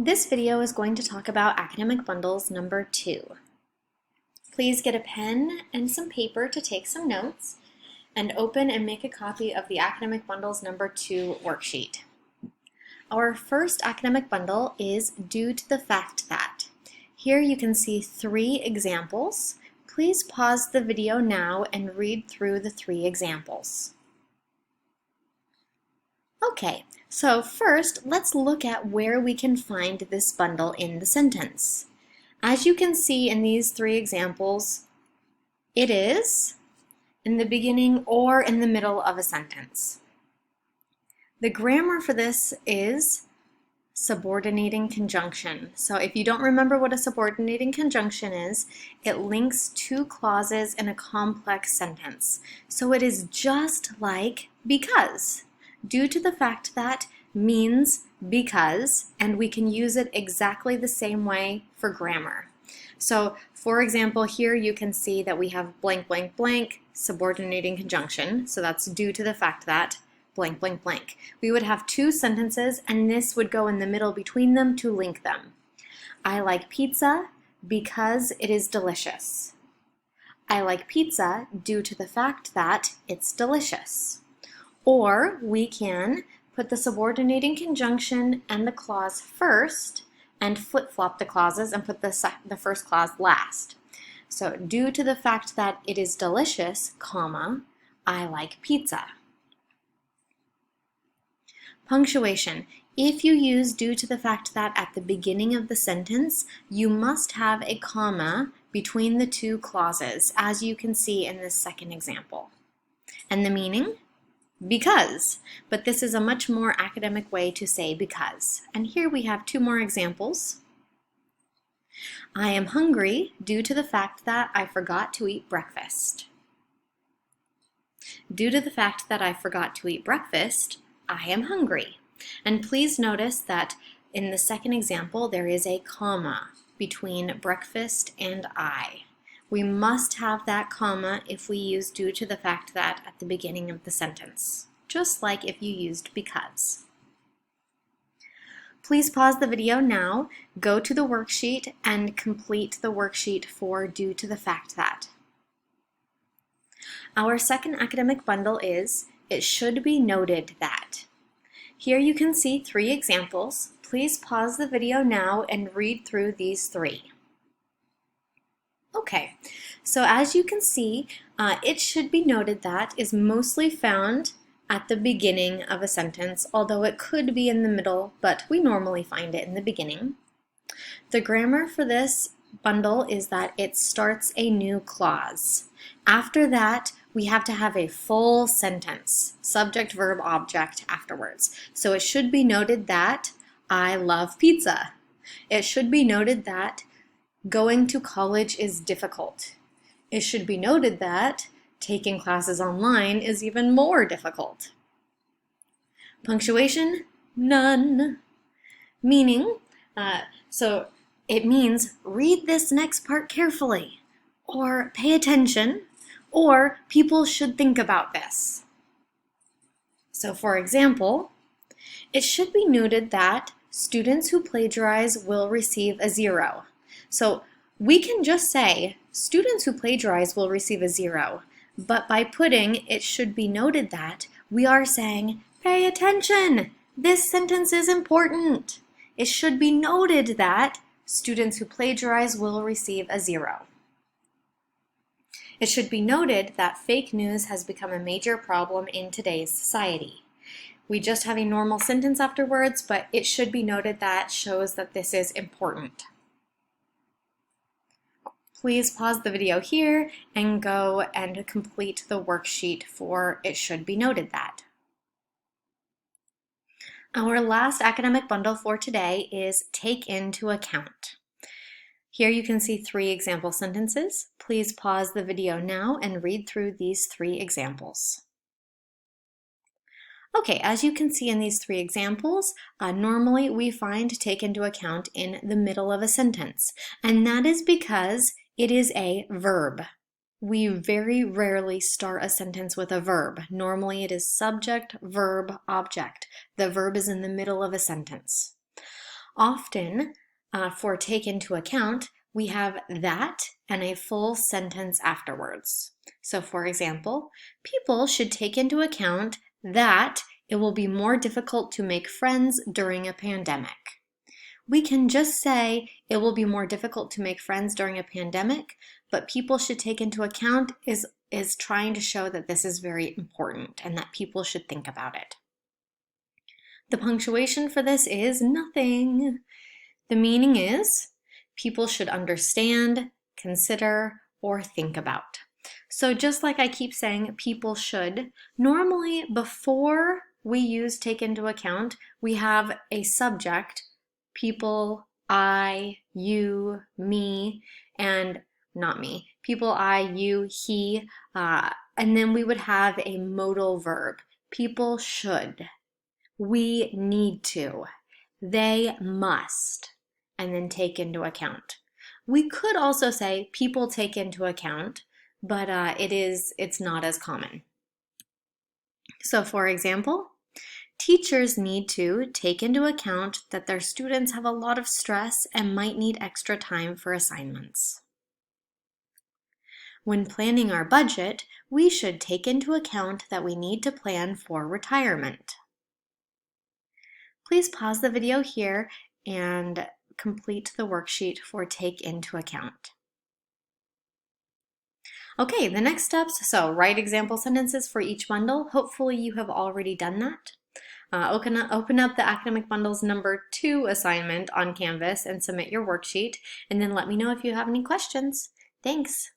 This video is going to talk about academic bundles number 2. Please get a pen and some paper to take some notes and open and make a copy of the academic bundles number 2 worksheet. Our first academic bundle is due to the fact that. Here you can see 3 examples. Please pause the video now and read through the 3 examples. Okay, so first let's look at where we can find this bundle in the sentence. As you can see in these 3 examples, it is in the beginning or in the middle of a sentence. The grammar for this is subordinating conjunction. So if you don't remember what a subordinating conjunction is, it links 2 clauses in a complex sentence. So it is just like because. Due to the fact that means because, and we can use it exactly the same way for grammar. So for example, here you can see that we have blank, blank, blank, subordinating conjunction. So that's due to the fact that blank, blank, blank. We would have 2 sentences and this would go in the middle between them to link them. I like pizza because it is delicious. I like pizza due to the fact that it's delicious. Or we can put the subordinating conjunction and the clause first and flip-flop the clauses and put the first clause last. So due to the fact that it is delicious, comma, I like pizza. Punctuation. If you use due to the fact that at the beginning of the sentence, you must have a comma between the 2 clauses, as you can see in this second example. And the meaning? Because, but this is a much more academic way to say because. And here we have 2 more examples. I am hungry due to the fact that I forgot to eat breakfast. Due to the fact that I forgot to eat breakfast, I am hungry. And please notice that in the second example there is a comma between breakfast and I. We must have that comma if we use due to the fact that at the beginning of the sentence, just like if you used because. Please pause the video now, go to the worksheet, and complete the worksheet for due to the fact that. Our second academic bundle is, it should be noted that. Here you can see 3 examples. Please pause the video now and read through these 3. Okay, so as you can see, it should be noted that is mostly found at the beginning of a sentence, although it could be in the middle, but we normally find it in the beginning. The grammar for this bundle is that it starts a new clause. After that, we have to have a full sentence, subject, verb, object afterwards. So it should be noted that I love pizza. It should be noted that going to college is difficult. It should be noted that taking classes online is even more difficult. Punctuation, none. Meaning, so it means read this next part carefully, or pay attention, or people should think about this. So for example, it should be noted that students who plagiarize will receive a 0. So we can just say students who plagiarize will receive a 0, but by putting it should be noted that we are saying pay attention, this sentence is important. It should be noted that students who plagiarize will receive a 0. It should be noted that fake news has become a major problem in today's society. We just have a normal sentence afterwards, but it should be noted that shows that this is important. Please pause the video here and go and complete the worksheet for it should be noted that. Our last academic bundle for today is take into account. Here you can see 3 example sentences. Please pause the video now and read through these 3 examples. Okay, as you can see in these 3 examples, normally we find take into account in the middle of a sentence, and that is because it is a verb. We very rarely start a sentence with a verb. Normally it is subject, verb, object. The verb is in the middle of a sentence. Often, for take into account, we have that and a full sentence afterwards. So for example, people should take into account that it will be more difficult to make friends during a pandemic. We can just say it will be more difficult to make friends during a pandemic, but people should take into account is trying to show that this is very important and that people should think about it. The punctuation for this is nothing. The meaning is people should understand, consider, or think about. So just like I keep saying, people should, normally before we use take into account, we have a subject, people, I, you, me, and not me. People, I, you, he, and then we would have a modal verb. People should. We need to. They must. And then take into account. We could also say people take into account, but it's not as common. So for example, teachers need to take into account that their students have a lot of stress and might need extra time for assignments. When planning our budget, we should take into account that we need to plan for retirement. Please pause the video here and complete the worksheet for take into account. Okay, the next steps, so write example sentences for each bundle. Hopefully you have already done that. Open up the Academic Bundles number 2 assignment on Canvas and submit your worksheet, and then let me know if you have any questions. Thanks.